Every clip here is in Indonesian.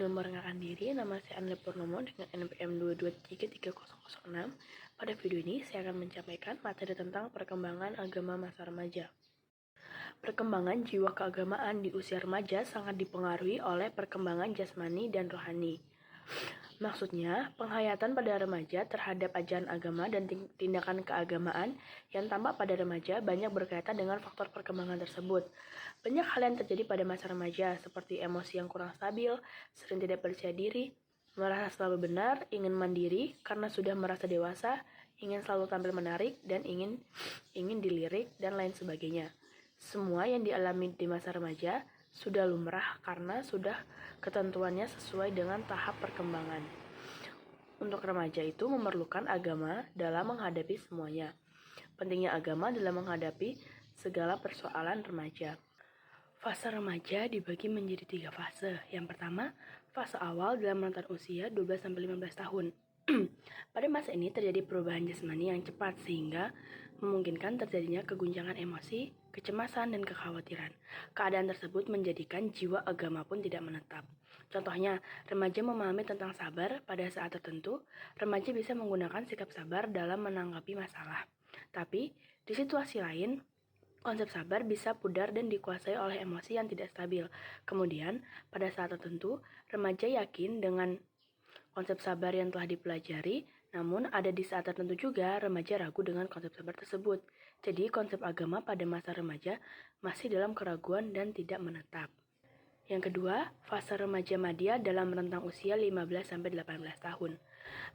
memperkenalkan diri, nama saya Andre Purnomo dengan NPM 2233006. Pada video ini, saya akan menyampaikan materi tentang perkembangan agama masa remaja. Perkembangan jiwa keagamaan di usia remaja sangat dipengaruhi oleh perkembangan jasmani dan rohani. Maksudnya, penghayatan pada remaja terhadap ajaran agama dan tindakan keagamaan yang tampak pada remaja banyak berkaitan dengan faktor perkembangan tersebut. Banyak hal yang terjadi pada masa remaja, seperti emosi yang kurang stabil, sering tidak percaya diri, merasa selalu benar, ingin mandiri karena sudah merasa dewasa, ingin selalu tampil menarik, dan ingin dilirik, dan lain sebagainya. Semua yang dialami di masa remaja sudah lumrah karena sudah ketentuannya sesuai dengan tahap perkembangan. Untuk remaja itu memerlukan agama dalam menghadapi semuanya. Pentingnya agama dalam menghadapi segala persoalan remaja. Fase remaja dibagi menjadi 3 fase. Yang pertama, fase awal dalam rentan usia 12-15 tahun. Pada masa ini terjadi perubahan jasmani yang cepat sehingga memungkinkan terjadinya keguncangan emosi, kecemasan, dan kekhawatiran. Keadaan tersebut menjadikan jiwa agama pun tidak menetap. Contohnya, remaja memahami tentang sabar pada saat tertentu, remaja bisa menggunakan sikap sabar dalam menanggapi masalah. Tapi, di situasi lain, konsep sabar bisa pudar dan dikuasai oleh emosi yang tidak stabil. Kemudian, pada saat tertentu, remaja yakin dengan konsep sabar yang telah dipelajari, namun ada di saat tertentu juga remaja ragu dengan konsep sabar tersebut. Jadi konsep agama pada masa remaja masih dalam keraguan dan tidak menetap. Yang kedua, fase remaja madya dalam rentang usia 15-18 tahun.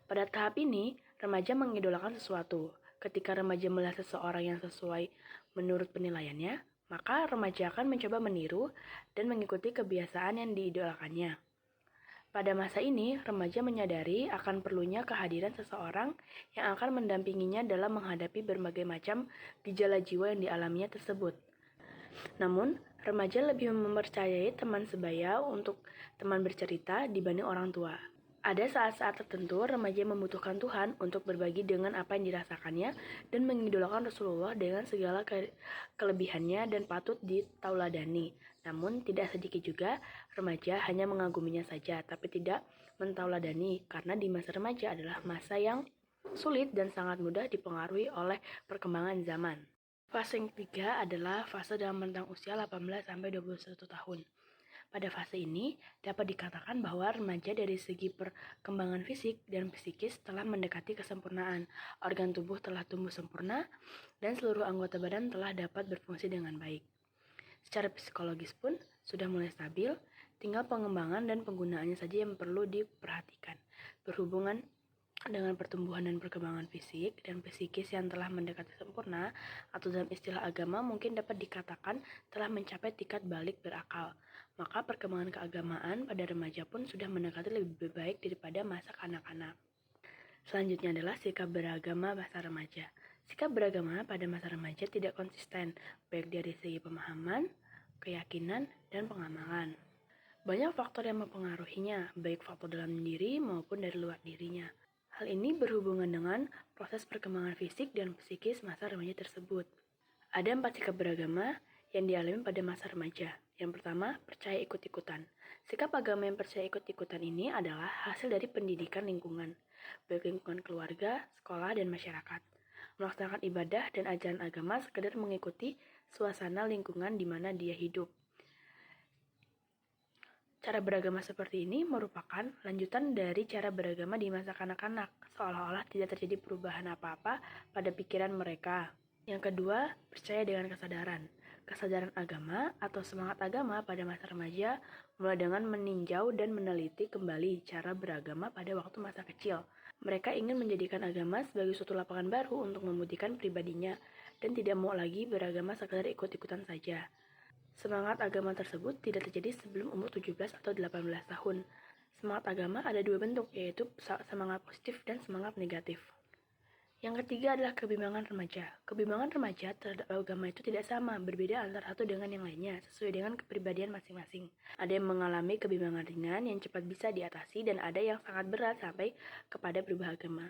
Pada tahap ini, remaja mengidolakan sesuatu. Ketika remaja melihat seseorang yang sesuai menurut penilaiannya, maka remaja akan mencoba meniru dan mengikuti kebiasaan yang diidolakannya. Pada masa ini, remaja menyadari akan perlunya kehadiran seseorang yang akan mendampinginya dalam menghadapi berbagai macam gejala jiwa yang dialaminya tersebut. Namun, remaja lebih mempercayai teman sebaya untuk teman bercerita dibanding orang tua. Ada saat-saat tertentu remaja membutuhkan Tuhan untuk berbagi dengan apa yang dirasakannya dan mengidolakan Rasulullah dengan segala kelebihannya dan patut ditauladani. Namun tidak sedikit juga remaja hanya mengaguminya saja tapi tidak mentauladani karena di masa remaja adalah masa yang sulit dan sangat mudah dipengaruhi oleh perkembangan zaman. Fase yang ketiga adalah fase dalam rentang usia 18-21 tahun. Pada fase ini, dapat dikatakan bahwa remaja dari segi perkembangan fisik dan psikis telah mendekati kesempurnaan. Organ tubuh telah tumbuh sempurna, dan seluruh anggota badan telah dapat berfungsi dengan baik. Secara psikologis pun sudah mulai stabil, tinggal pengembangan dan penggunaannya saja yang perlu diperhatikan. Berhubungan dengan pertumbuhan dan perkembangan fisik dan psikis yang telah mendekati sempurna, atau dalam istilah agama mungkin dapat dikatakan telah mencapai tingkat balik berakal. Maka perkembangan keagamaan pada remaja pun sudah mendekati lebih baik daripada masa kanak-kanak. Selanjutnya adalah sikap beragama masa remaja. Sikap beragama pada masa remaja tidak konsisten, baik dari segi pemahaman, keyakinan, dan pengamalan. Banyak faktor yang mempengaruhinya, baik faktor dalam diri maupun dari luar dirinya. Hal ini berhubungan dengan proses perkembangan fisik dan psikis masa remaja tersebut. Ada 4 sikap beragama yang dialami pada masa remaja. Yang pertama, percaya ikut-ikutan. Sikap agama yang percaya ikut-ikutan ini adalah hasil dari pendidikan lingkungan, baik lingkungan keluarga, sekolah, dan masyarakat. Melaksanakan ibadah dan ajaran agama sekedar mengikuti suasana lingkungan di mana dia hidup. Cara beragama seperti ini merupakan lanjutan dari cara beragama di masa kanak-kanak, seolah-olah tidak terjadi perubahan apa-apa pada pikiran mereka. Yang kedua, percaya dengan kesadaran. Kesadaran agama atau semangat agama pada masa remaja mulai dengan meninjau dan meneliti kembali cara beragama pada waktu masa kecil. Mereka ingin menjadikan agama sebagai suatu lapangan baru untuk membuktikan pribadinya dan tidak mau lagi beragama sekadar ikut-ikutan saja. Semangat agama tersebut tidak terjadi sebelum umur 17 atau 18 tahun. Semangat agama ada 2 bentuk, yaitu semangat positif dan semangat negatif. Yang ketiga adalah kebimbangan remaja. Kebimbangan remaja terhadap agama itu tidak sama, berbeda antara satu dengan yang lainnya, sesuai dengan kepribadian masing-masing. Ada yang mengalami kebimbangan ringan yang cepat bisa diatasi, dan ada yang sangat berat sampai kepada berubah agama.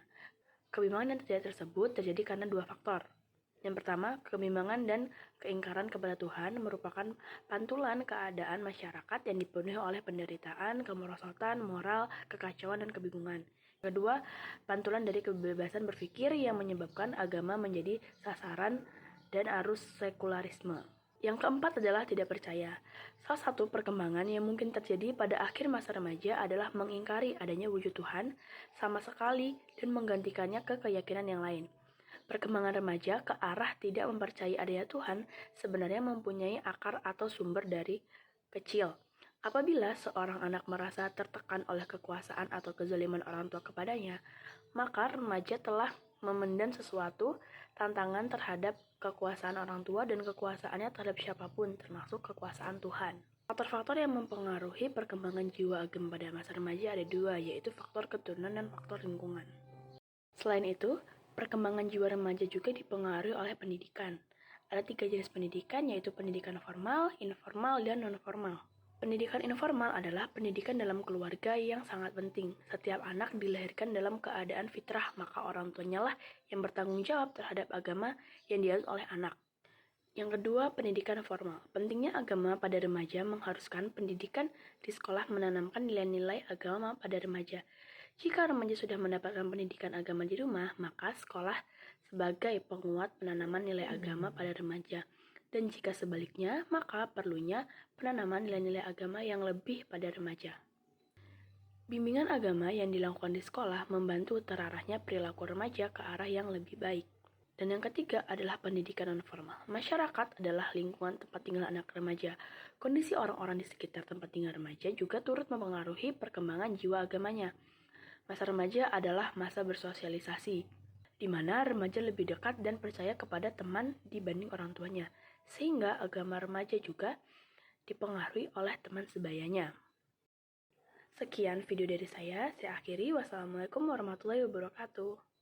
Kebimbangan yang terjadi tersebut terjadi karena 2 faktor. Yang pertama, kebimbangan dan keingkaran kepada Tuhan merupakan pantulan keadaan masyarakat yang dipenuhi oleh penderitaan, kemerosotan, moral, kekacauan, dan kebingungan. Kedua, pantulan dari kebebasan berpikir yang menyebabkan agama menjadi sasaran dan arus sekularisme. Yang keempat adalah tidak percaya. Salah satu perkembangan yang mungkin terjadi pada akhir masa remaja adalah mengingkari adanya wujud Tuhan sama sekali dan menggantikannya ke keyakinan yang lain. Perkembangan remaja ke arah tidak mempercayai adanya Tuhan sebenarnya mempunyai akar atau sumber dari kecil. Apabila seorang anak merasa tertekan oleh kekuasaan atau kezaliman orang tua kepadanya, maka remaja telah memendam sesuatu tantangan terhadap kekuasaan orang tua dan kekuasaannya terhadap siapapun, termasuk kekuasaan Tuhan. Faktor-faktor yang mempengaruhi perkembangan jiwa agama pada masa remaja ada dua, yaitu faktor keturunan dan faktor lingkungan. Selain itu, perkembangan jiwa remaja juga dipengaruhi oleh pendidikan. Ada 3 jenis pendidikan, yaitu pendidikan formal, informal, dan non-formal. Pendidikan informal adalah pendidikan dalam keluarga yang sangat penting. Setiap anak dilahirkan dalam keadaan fitrah, maka orang tuanya lah yang bertanggung jawab terhadap agama yang dianut oleh anak. Yang kedua, pendidikan formal. Pentingnya agama pada remaja mengharuskan pendidikan di sekolah menanamkan nilai-nilai agama pada remaja. Jika remaja sudah mendapatkan pendidikan agama di rumah, maka sekolah sebagai penguat penanaman nilai agama pada remaja. Dan jika sebaliknya, maka perlunya penanaman nilai-nilai agama yang lebih pada remaja. Bimbingan agama yang dilakukan di sekolah membantu terarahnya perilaku remaja ke arah yang lebih baik. Dan yang ketiga adalah pendidikan non-formal. Masyarakat adalah lingkungan tempat tinggal anak remaja. Kondisi orang-orang di sekitar tempat tinggal remaja juga turut mempengaruhi perkembangan jiwa agamanya. Masa remaja adalah masa bersosialisasi, di mana remaja lebih dekat dan percaya kepada teman dibanding orang tuanya, sehingga agama remaja juga dipengaruhi oleh teman sebayanya. Sekian video dari saya akhiri. Wassalamualaikum warahmatullahi wabarakatuh.